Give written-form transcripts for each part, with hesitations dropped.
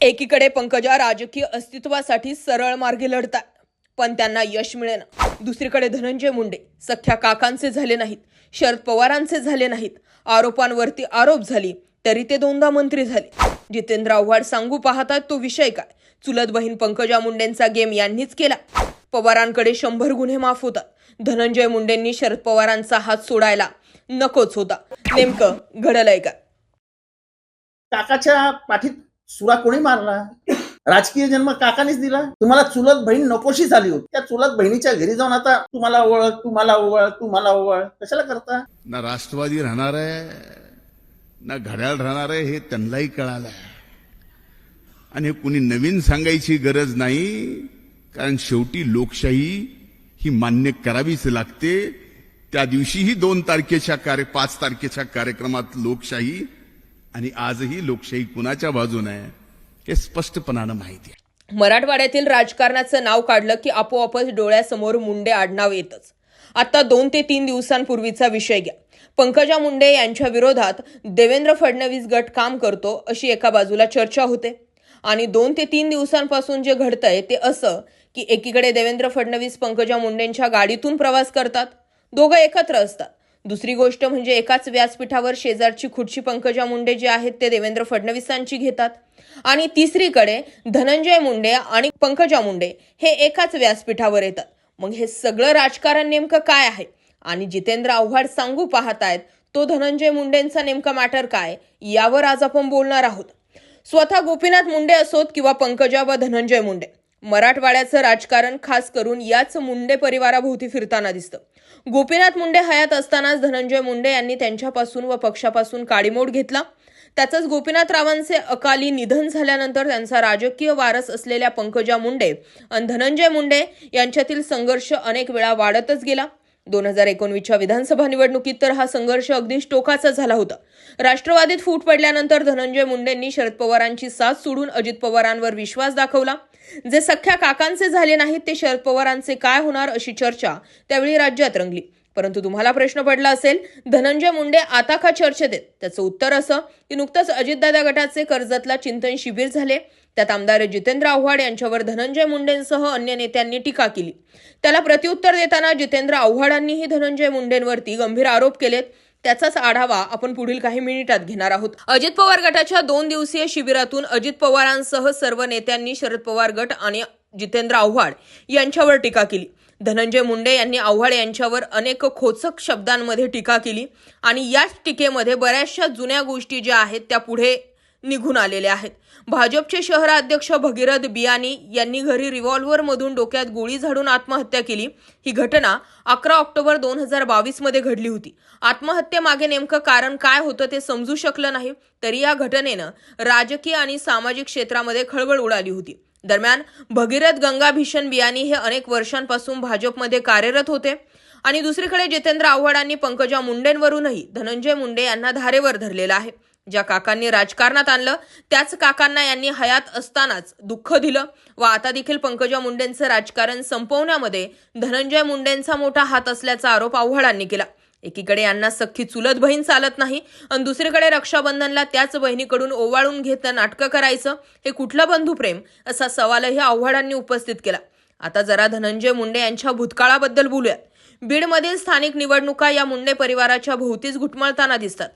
एकीकडे पंकजा राजकीय अस्तित्वासाठी सरळ मार्गे लढतात, पण त्यांना यश मिळेना. दुसरीकडे धनंजय मुंडे सख्या काकांचे झाले नाहीत, शरद पवारांचे झाले नाहीत. आरोपांवरती आरोप झाली तरी ते दोनदा मंत्री झाले. जितेंद्र आव्हाड सांगू पाहतात तो विषय काय? चुलत बहीण पंकजा मुंडेंचा गेम यांनीच केला. पवारांकडे 100 गुन्हे माफ होतात. धनंजय मुंडेंनी शरद पवारांचा हात सोडायला नकोच होता. नेमकं घडलंय का? काकाच्या पाठीत सुरा कोणी मारला? राजकीय जन्म काकानेच दिला. तुम्हाला चुलत बहीण नकोशी झाली होती. त्या चुलत बहिणीच्या घरी जाऊन आता तुम्हाला ओळख, तुम्हाला ओळख, तुम्हाला ओळख कशाला करता? ना राष्ट्रवादी राहणार आहे ना घड्याळ राहणार आहे हे त्यांनाही कळालं आहे. आणि हे कुणी नवीन सांगायची गरज नाही, कारण शेवटी लोकशाही ही मान्य करावीच लागते. त्या दिवशीही 5 तारखेच्या कार्यक्रमात लोकशाही, आणि आजही लोकशाही कुणाच्या बाजूने आहे हे स्पष्टपणानं माहिती आहे. मराठवाड्यातील राजकारणाचं नाव काढलं की आपोआपच डोळ्यासमोर मुंडे आडनाव येतच. आता 2 ते 3 दिवसांपूर्वीचा विषय घ्या. पंकजा मुंडे यांच्या विरोधात देवेंद्र फडणवीस गट काम करतो अशी एका बाजूला चर्चा होते. आणि 2 ते 3 दिवसांपासून जे घडतंय ते असं की एकीकडे देवेंद्र फडणवीस पंकजा मुंडेंच्या गाडीतून प्रवास करतात, दोघं एकत्र असतात. दुसरी गोष्ट म्हणजे एकाच व्यासपीठावर शेजारची खुर्ची पंकजा मुंडे जे आहेत ते देवेंद्र फडणवीसांची घेतात. आणि तिसरीकडे धनंजय मुंडे आणि पंकजा मुंडे हे एकाच व्यासपीठावर येतात. मग हे सगळं राजकारण नेमकं काय आहे? आणि जितेंद्र आव्हाड सांगू पाहतायत तो धनंजय मुंडेंचा नेमका मॅटर काय, यावर आज आपण बोलणार आहोत. स्वतः गोपीनाथ मुंडे असोत किंवा पंकजा व धनंजय मुंडे, मराठवाड्याचं राजकारण खास करून याच मुंडे परिवाराभोवती फिरताना दिसतं. गोपीनाथ मुंडे हयात असतानाच धनंजय मुंडे यांनी त्यांच्यापासून व पक्षापासून काडीमोड घेतला. त्याचंच गोपीनाथरावांचे अकाली निधन झाल्यानंतर त्यांचा राजकीय वारस असलेल्या पंकजा मुंडे आणि धनंजय मुंडे यांच्यातील संघर्ष अनेक वेळा वाढतच गेला. 2019च्या विधानसभा निवडणुकीत तर हा संघर्ष अगदीच टोकाचा झाला होता. राष्ट्रवादीत फूट पडल्यानंतर धनंजय मुंडेंनी शरद पवारांची साथ सोडून अजित पवारांवर विश्वास दाखवला. जे सख्या काकांचे झाले नाहीत ते शरद पवारांचे काय होणार अशी चर्चा त्यावेळी राज्यात रंगली. परंतु तुम्हाला प्रश्न पडला असेल, धनंजय मुंडे आता का चर्चेत आहेत? त्याचं उत्तर असं की नुकतंच अजितदादा गटाचे कर्जतला चिंतन शिबिर झाले. त्यात आमदार जितेंद्र आव्हाड यांच्यावर धनंजय मुंडेंसह अन्य नेत्यांनी टीका केली. त्याला प्रत्युत्तर देताना जितेंद्र आव्हाडांनीही धनंजय मुंडेंवरती गंभीर आरोप केलेत. त्याचाच आढावा आपण पुढील काही मिनिटात घेणार आहोत. अजित पवार गटाच्या 2 दिवसीय शिबिरातून अजित पवारांसह सर्व नेत्यांनी शरद पवार गट आणि जितेंद्र आव्हाड यांच्यावर टीका केली. धनंजय मुंडे यांनी आव्हाड यांच्यावर अनेक खोचक शब्दांमध्ये टीका केली आणि याच टीकेमध्ये बऱ्याचशा जुन्या गोष्टी ज्या आहेत त्या पुढे निघून आलेल्या आहेत. भाजपचे शहराध्यक्ष भगीरथ बियानी यांनी घरी रिव्हॉल्व्हरमधून डोक्यात गोळी झाडून आत्महत्या केली. ही घटना 11 ऑक्टोबर 2022 मध्ये घडली होती. आत्महत्येमागे नेमकं कारण काय होतं ते समजू शकलं नाही, तरी या घटनेनं राजकीय आणि सामाजिक क्षेत्रामध्ये खळबळ उडाली होती. दरम्यान भगीरथ गंगाभिषण बियानी हे अनेक वर्षांपासून भाजपमध्ये कार्यरत होते. आणि दुसरीकडे जितेंद्र आव्हाडांनी पंकजा मुंडेंवरूनही धनंजय मुंडे यांना धारेवर धरलेलं आहे. ज्या काकांनी राजकारणात आणलं त्याच काकांना यांनी हयात असतानाच दुःख दिलं व आता देखील पंकजा मुंडेंचं राजकारण संपवण्यामध्ये धनंजय मुंडेंचा मोठा हात असल्याचा आरोप आव्हाडांनी केला. एकीकडे यांना सख्खी चुलत बहीण चालत नाही आणि दुसरीकडे रक्षाबंधनला त्याच बहिणीकडून ओवाळून घेत नाटकं करायचं हे कुठलं बंधुप्रेम असा सवालही आव्हाडांनी उपस्थित केला. आता जरा धनंजय मुंडे यांच्या भूतकाळाबद्दल बोलूयात. बीडमधील स्थानिक निवडणुका या मुंडे परिवाराच्या भोवतीच घुटमळताना दिसतात.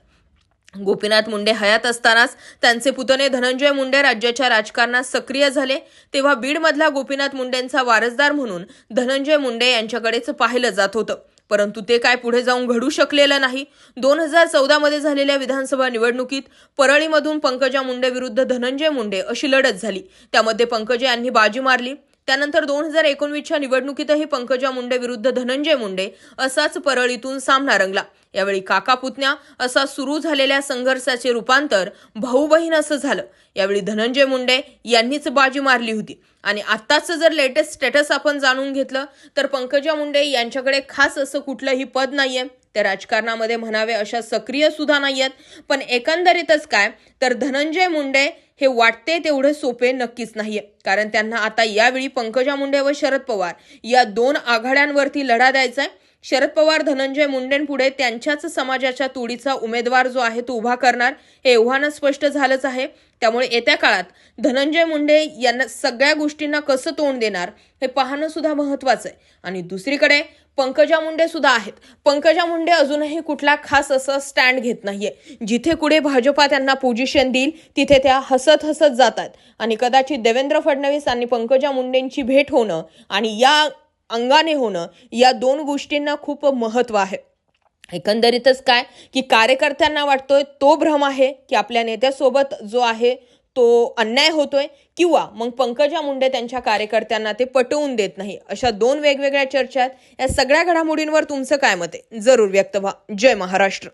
गोपीनाथ मुंडे हयात असतानाच त्यांचे पुतणे धनंजय मुंडे राज्याच्या राजकारणात सक्रिय झाले, तेव्हा बीडमधला गोपीनाथ मुंडेंचा वारसदार म्हणून धनंजय मुंडे यांच्याकडेच पाहिलं जात होतं. परंतु ते काय पुढे जाऊन घडू शकलेलं नाही. 2014 मध्ये झालेल्या विधानसभा निवडणुकीत परळीमधून पंकजा मुंडे विरुद्ध धनंजय मुंडे अशी लढत झाली. त्यामध्ये पंकजा यांनी बाजी मारली. त्यानंतर 2019च्या निवडणुकीतही पंकजा मुंडे विरुद्ध धनंजय मुंडे असाच परळीतून सामना रंगला. यावेळी काका पुतण्या असा सुरू झालेल्या संघर्षाचे रूपांतर भाऊ बहीण असं झालं. यावेळी धनंजय मुंडे यांनीच बाजी मारली होती. आणि आत्ताच जर लेटेस्ट स्टेटस आपण जाणून घेतलं तर पंकजा मुंडे यांच्याकडे खास असं कुठलंही पद नाहीये. त्या राजकारणामध्ये म्हणावे अशा सक्रिय सुद्धा नाहीयेत. पण एकंदरीतच काय तर धनंजय मुंडे हे वाटते तेवढे सोपे नक्कीच नाहीये. कारण त्यांना आता यावेळी पंकजा मुंडे व शरद पवार या 2 आघाड्यांवरती लढा द्यायचा आहे. शरद पवार धनंजय मुंडेंपुढे त्यांच्याच समाजाच्या तोडीचा उमेदवार जो आहे तो उभा करणार हे एव्हाना स्पष्ट झालंच आहे. त्यामुळे येत्या काळात धनंजय मुंडे यांना सगळ्या गोष्टींना कसं तोंड देणार हे पाहणं सुद्धा महत्वाचं आहे. आणि दुसरीकडे पंकजा मुंडे सुद्धा आहेत. पंकजा मुंडे अजूनही कुठला खास असं स्टँड घेत नाहीये. जिथे कुठे भाजपा त्यांना पोझिशन देईल तिथे त्या हसत हसत जातात आणि कदाचित देवेंद्र फडणवीस आणि पंकजा मुंडेंची भेट होणं आणि या अंगाने होणं या दोन गोष्टींना खूप महत्व आहे. एकंदरीतच काय की कार्यकर्त्यांना वाटतोय तो भ्रम आहे की आपल्या नेत्यासोबत जो आहे तो अन्याय होतोय किंवा मग पंकजा मुंडे त्यांच्या कार्यकर्त्यांना ते पटवून देत नाही. अशा दोन वेगवेगळ्या चर्चा आहेत. या सगळ्या घडामोडींवर तुमचं काय मत आहे जरूर व्यक्त व्हा. जय महाराष्ट्र.